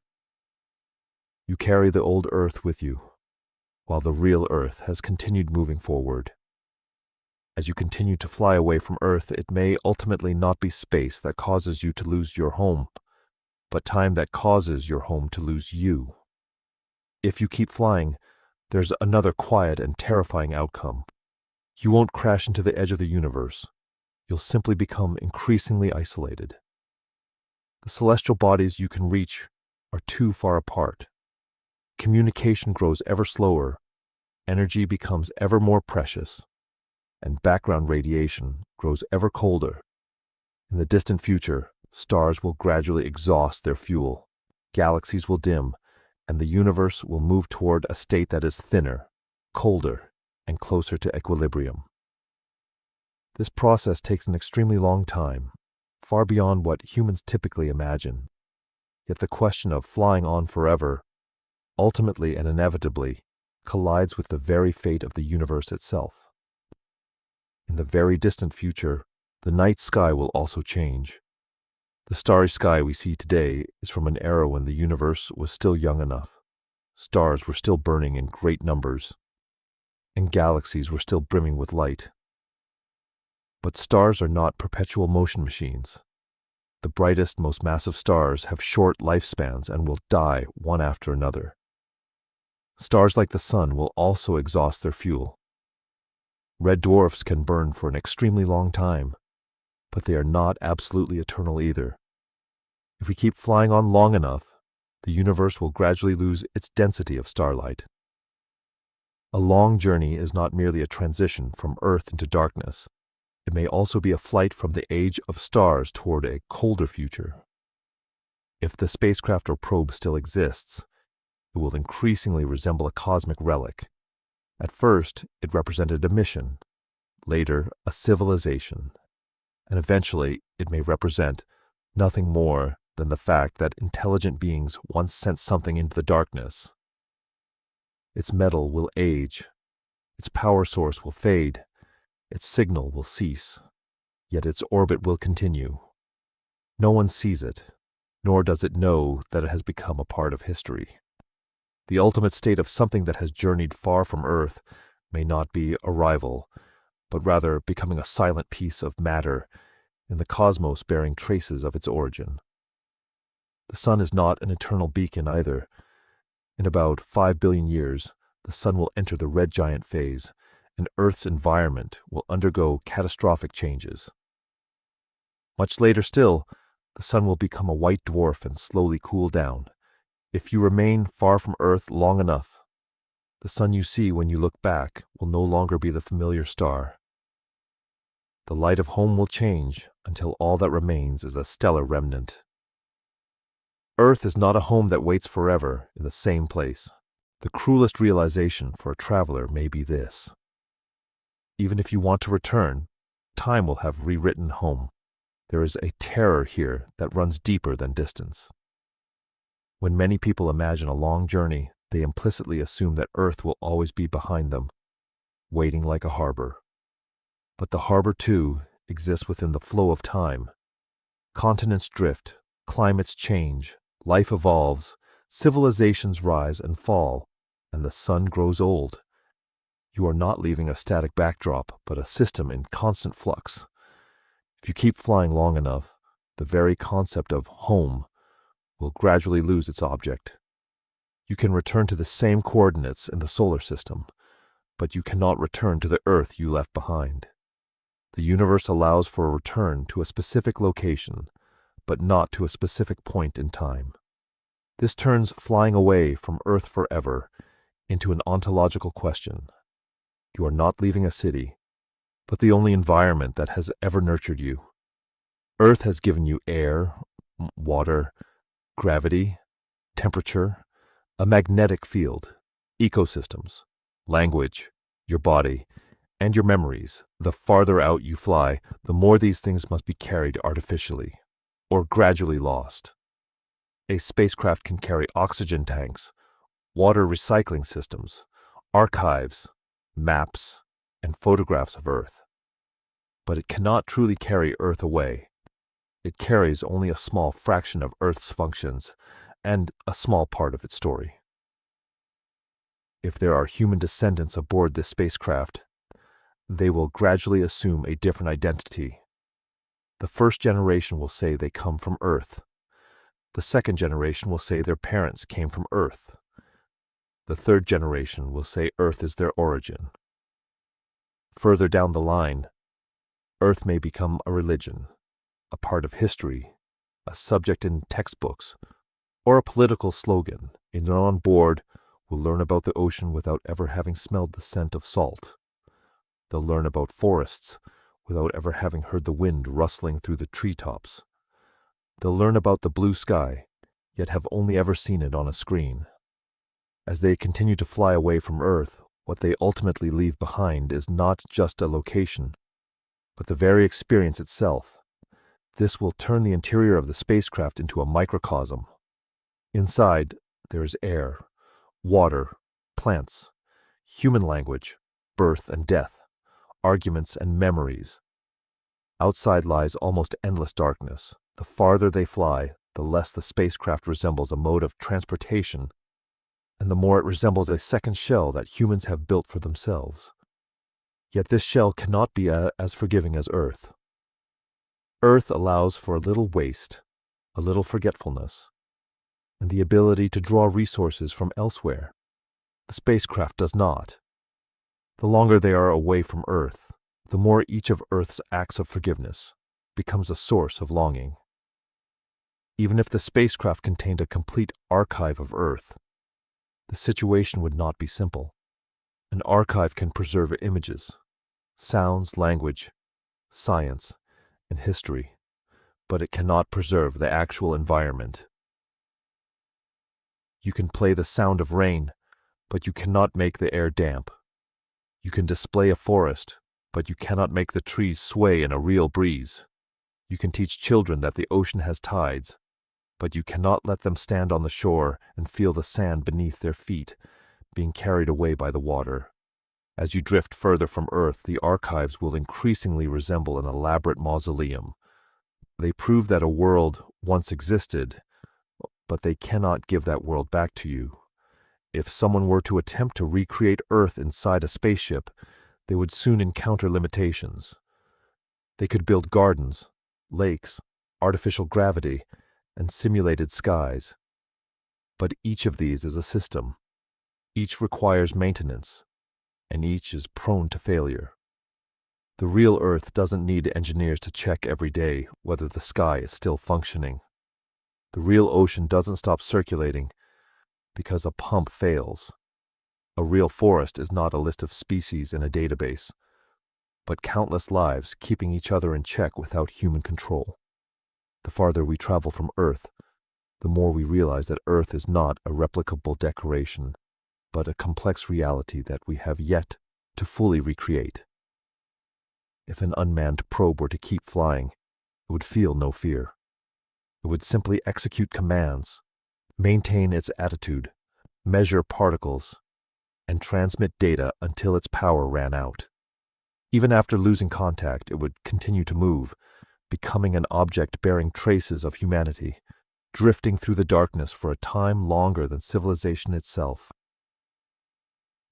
You carry the old Earth with you, while the real Earth has continued moving forward. As you continue to fly away from Earth, it may ultimately not be space that causes you to lose your home, but time that causes your home to lose you. If you keep flying, there's another quiet and terrifying outcome. You won't crash into the edge of the universe. You'll simply become increasingly isolated. The celestial bodies you can reach are too far apart. Communication grows ever slower, energy becomes ever more precious, and background radiation grows ever colder. In the distant future, stars will gradually exhaust their fuel, galaxies will dim, and the universe will move toward a state that is thinner, colder, and closer to equilibrium. This process takes an extremely long time, far beyond what humans typically imagine. Yet the question of flying on forever, ultimately and inevitably, collides with the very fate of the universe itself. In the very distant future, the night sky will also change. The starry sky we see today is from an era when the universe was still young enough. Stars were still burning in great numbers, and galaxies were still brimming with light. But stars are not perpetual motion machines. The brightest, most massive stars have short lifespans and will die one after another. Stars like the Sun will also exhaust their fuel. Red dwarfs can burn for an extremely long time, but they are not absolutely eternal either. If we keep flying on long enough, the universe will gradually lose its density of starlight. A long journey is not merely a transition from Earth into darkness. It may also be a flight from the age of stars toward a colder future. If the spacecraft or probe still exists, it will increasingly resemble a cosmic relic. At first, it represented a mission, later a civilization, and eventually it may represent nothing more than the fact that intelligent beings once sent something into the darkness. Its metal will age, its power source will fade, its signal will cease, yet its orbit will continue. No one sees it, nor does it know that it has become a part of history. The ultimate state of something that has journeyed far from Earth may not be arrival, but rather becoming a silent piece of matter in the cosmos bearing traces of its origin. The sun is not an eternal beacon either. In about 5 billion years, the sun will enter the red giant phase, and Earth's environment will undergo catastrophic changes. Much later still, the sun will become a white dwarf and slowly cool down. If you remain far from Earth long enough, the sun you see when you look back will no longer be the familiar star. The light of home will change until all that remains is a stellar remnant. Earth is not a home that waits forever in the same place. The cruelest realization for a traveler may be this. Even if you want to return, time will have rewritten home. There is a terror here that runs deeper than distance. When many people imagine a long journey, they implicitly assume that Earth will always be behind them, waiting like a harbor. But the harbor, too, exists within the flow of time. Continents drift, climates change, life evolves, civilizations rise and fall, and the sun grows old. You are not leaving a static backdrop, but a system in constant flux. If you keep flying long enough, the very concept of home will gradually lose its object. You can return to the same coordinates in the solar system, but you cannot return to the Earth you left behind. The universe allows for a return to a specific location, but not to a specific point in time. This turns flying away from Earth forever into an ontological question. You are not leaving a city, but the only environment that has ever nurtured you. Earth has given you air, water, gravity, temperature, a magnetic field, ecosystems, language, your body, and your memories. The farther out you fly, the more these things must be carried artificially, or gradually lost. A spacecraft can carry oxygen tanks, water recycling systems, archives, maps, and photographs of Earth. But it cannot truly carry Earth away. It carries only a small fraction of Earth's functions and a small part of its story. If there are human descendants aboard this spacecraft, they will gradually assume a different identity. The first generation will say they come from Earth. The second generation will say their parents came from Earth. The third generation will say Earth is their origin. Further down the line, Earth may become a religion, a part of history, a subject in textbooks, or a political slogan. Anyone on board will learn about the ocean without ever having smelled the scent of salt. They'll learn about forests without ever having heard the wind rustling through the treetops. They'll learn about the blue sky, yet have only ever seen it on a screen. As they continue to fly away from Earth, what they ultimately leave behind is not just a location, but the very experience itself. This will turn the interior of the spacecraft into a microcosm. Inside, there is air, water, plants, human language, birth and death, arguments and memories. Outside lies almost endless darkness. The farther they fly, the less the spacecraft resembles a mode of transportation, and the more it resembles a second shell that humans have built for themselves. Yet this shell cannot be as forgiving as Earth. Earth allows for a little waste, a little forgetfulness, and the ability to draw resources from elsewhere. The spacecraft does not. The longer they are away from Earth, the more each of Earth's acts of forgiveness becomes a source of longing. Even if the spacecraft contained a complete archive of Earth, the situation would not be simple. An archive can preserve images, sounds, language, science, and history, but it cannot preserve the actual environment, You can play the sound of rain, but you cannot make the air damp. You can display a forest, but you cannot make the trees sway in a real breeze. You can teach children that the ocean has tides, but you cannot let them stand on the shore and feel the sand beneath their feet, being carried away by the water. As you drift further from Earth, the archives will increasingly resemble an elaborate mausoleum. They prove that a world once existed, but they cannot give that world back to you. If someone were to attempt to recreate Earth inside a spaceship, they would soon encounter limitations. They could build gardens, lakes, artificial gravity, and simulated skies. But each of these is a system. Each requires maintenance, and each is prone to failure. The real Earth doesn't need engineers to check every day whether the sky is still functioning. The real ocean doesn't stop circulating because a pump fails. A real forest is not a list of species in a database, but countless lives keeping each other in check without human control. The farther we travel from Earth, the more we realize that Earth is not a replicable decoration, but a complex reality that we have yet to fully recreate. If an unmanned probe were to keep flying, it would feel no fear. It would simply execute commands, maintain its attitude, measure particles, and transmit data until its power ran out. Even after losing contact, it would continue to move, becoming an object bearing traces of humanity, drifting through the darkness for a time longer than civilization itself.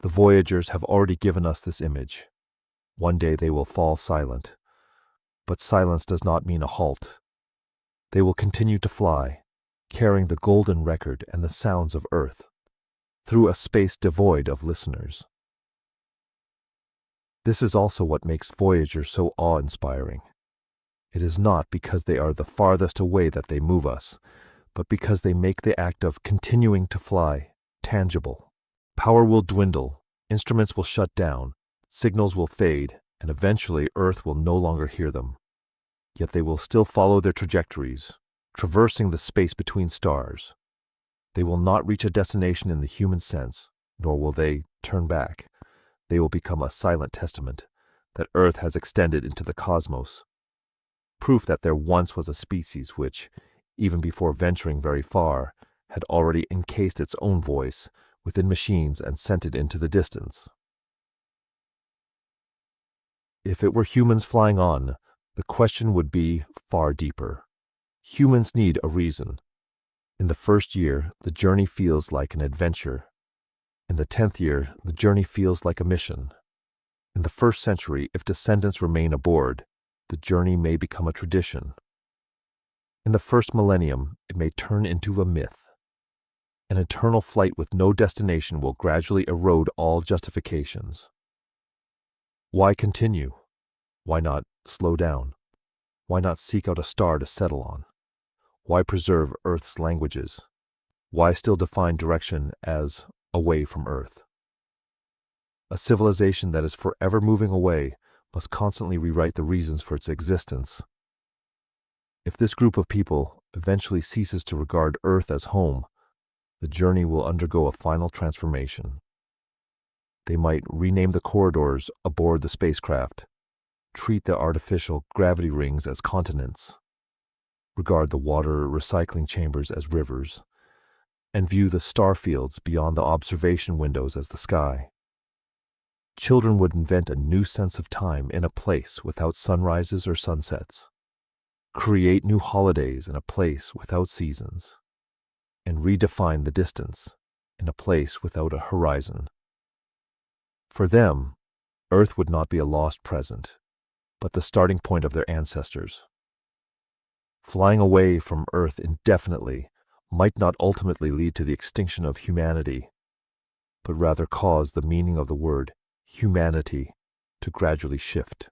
The Voyagers have already given us this image. One day they will fall silent. But silence does not mean a halt. They will continue to fly, carrying the golden record and the sounds of Earth, through a space devoid of listeners. This is also what makes Voyager so awe-inspiring. It is not because they are the farthest away that they move us, but because they make the act of continuing to fly tangible. Power will dwindle, instruments will shut down, signals will fade, and eventually Earth will no longer hear them. Yet they will still follow their trajectories, traversing the space between stars. They will not reach a destination in the human sense, nor will they turn back. They will become a silent testament that Earth has extended into the cosmos, proof that there once was a species which, even before venturing very far, had already encased its own voice within machines and sent it into the distance. If it were humans flying on, the question would be far deeper. Humans need a reason. In the first year, the journey feels like an adventure. In the 10th year, the journey feels like a mission. In the first century, if descendants remain aboard, the journey may become a tradition. In the first millennium, it may turn into a myth. An eternal flight with no destination will gradually erode all justifications. Why continue? Why not slow down? Why not seek out a star to settle on? Why preserve Earth's languages? Why still define direction as away from Earth? A civilization that is forever moving away must constantly rewrite the reasons for its existence. If this group of people eventually ceases to regard Earth as home, the journey will undergo a final transformation. They might rename the corridors aboard the spacecraft, treat the artificial gravity rings as continents, regard the water recycling chambers as rivers, and view the star fields beyond the observation windows as the sky. Children would invent a new sense of time in a place without sunrises or sunsets, create new holidays in a place without seasons, and redefine the distance in a place without a horizon. For them, Earth would not be a lost present, but the starting point of their ancestors. Flying away from Earth indefinitely might not ultimately lead to the extinction of humanity, but rather cause the meaning of the word humanity to gradually shift.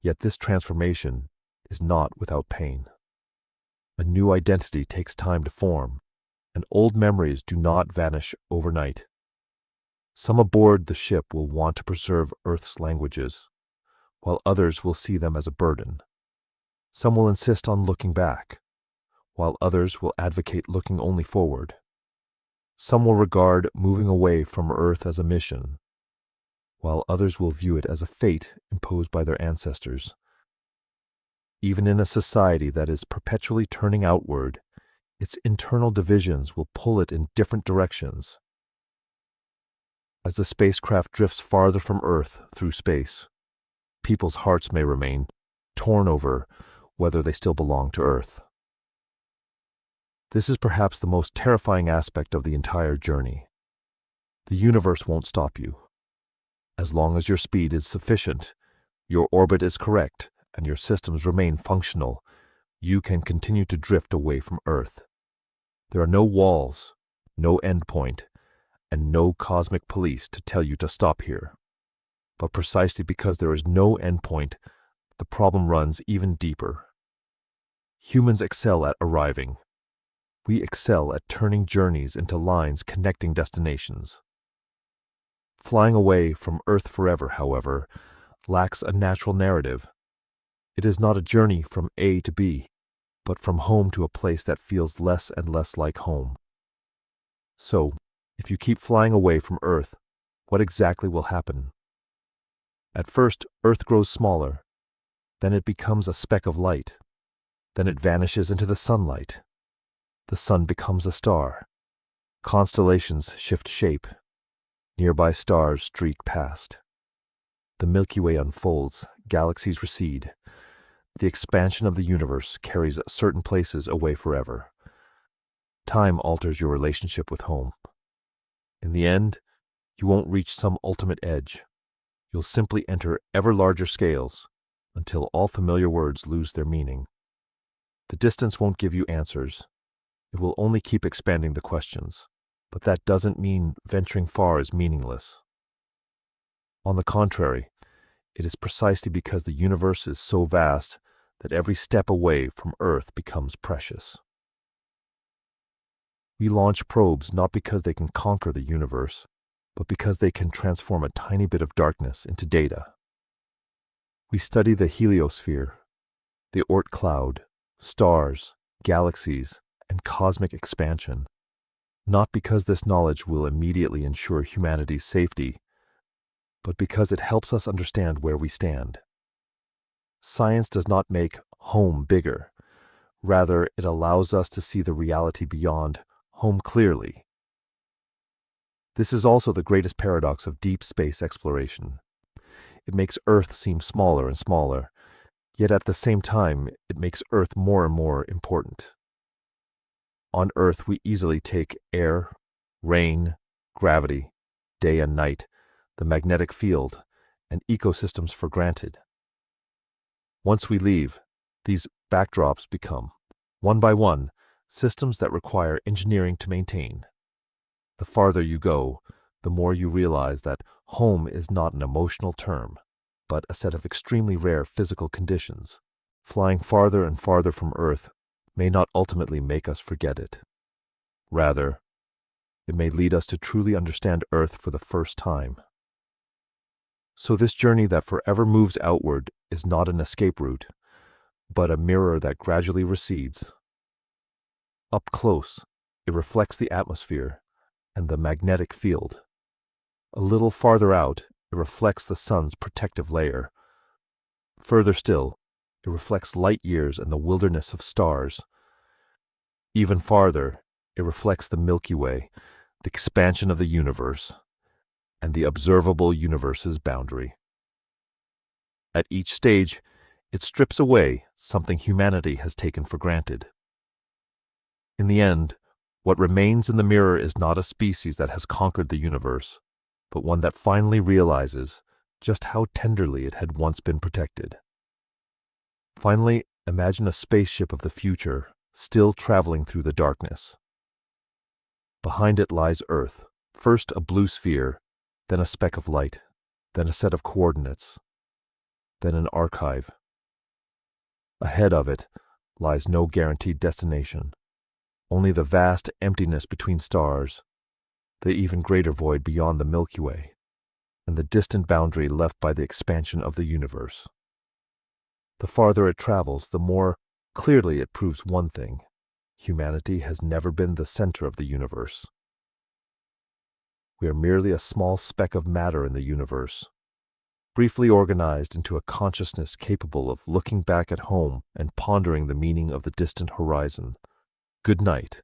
Yet this transformation is not without pain. A new identity takes time to form, and old memories do not vanish overnight. Some aboard the ship will want to preserve Earth's languages, while others will see them as a burden. Some will insist on looking back, while others will advocate looking only forward. Some will regard moving away from Earth as a mission, while others will view it as a fate imposed by their ancestors. Even in a society that is perpetually turning outward, its internal divisions will pull it in different directions. As the spacecraft drifts farther from Earth through space, people's hearts may remain torn over whether they still belong to Earth. This is perhaps the most terrifying aspect of the entire journey. The universe won't stop you. As long as your speed is sufficient, your orbit is correct, and your systems remain functional, you can continue to drift away from Earth. There are no walls, no endpoint, and no cosmic police to tell you to stop here. But precisely because there is no endpoint, the problem runs even deeper. Humans excel at arriving. We excel at turning journeys into lines connecting destinations. Flying away from Earth forever, however, lacks a natural narrative. It is not a journey from A to B, but from home to a place that feels less and less like home. So, if you keep flying away from Earth, what exactly will happen? At first, Earth grows smaller. Then it becomes a speck of light. Then it vanishes into the sunlight. The sun becomes a star. Constellations shift shape. Nearby stars streak past. The Milky Way unfolds, galaxies recede. The expansion of the universe carries certain places away forever. Time alters your relationship with home. In the end, you won't reach some ultimate edge. You'll simply enter ever larger scales until all familiar words lose their meaning. The distance won't give you answers. It will only keep expanding the questions. But that doesn't mean venturing far is meaningless. On the contrary, it is precisely because the universe is so vast that every step away from Earth becomes precious. We launch probes not because they can conquer the universe, but because they can transform a tiny bit of darkness into data. We study the heliosphere, the Oort Cloud, stars, galaxies, and cosmic expansion, not because this knowledge will immediately ensure humanity's safety, but because it helps us understand where we stand. Science does not make home bigger. Rather, it allows us to see the reality beyond home clearly. This is also the greatest paradox of deep space exploration. It makes Earth seem smaller and smaller, yet at the same time, it makes Earth more and more important. On Earth, we easily take air, rain, gravity, day and night, the magnetic field, and ecosystems for granted. Once we leave, these backdrops become, one by one, systems that require engineering to maintain. The farther you go, the more you realize that home is not an emotional term, but a set of extremely rare physical conditions. Flying farther and farther from Earth may not ultimately make us forget it. Rather, it may lead us to truly understand Earth for the first time. So this journey that forever moves outward is not an escape route, but a mirror that gradually recedes. Up close, it reflects the atmosphere and the magnetic field. A little farther out, it reflects the sun's protective layer. Further still, it reflects light years and the wilderness of stars. Even farther, it reflects the Milky Way, the expansion of the universe, and the observable universe's boundary. At each stage, it strips away something humanity has taken for granted. In the end, what remains in the mirror is not a species that has conquered the universe, but one that finally realizes just how tenderly it had once been protected. Finally, imagine a spaceship of the future still traveling through the darkness. Behind it lies Earth, first a blue sphere, then a speck of light, then a set of coordinates, then an archive. Ahead of it lies no guaranteed destination, only the vast emptiness between stars, the even greater void beyond the Milky Way, and the distant boundary left by the expansion of the universe. The farther it travels, the more clearly it proves one thing: humanity has never been the center of the universe. We are merely a small speck of matter in the universe, briefly organized into a consciousness capable of looking back at home and pondering the meaning of the distant horizon. Good night.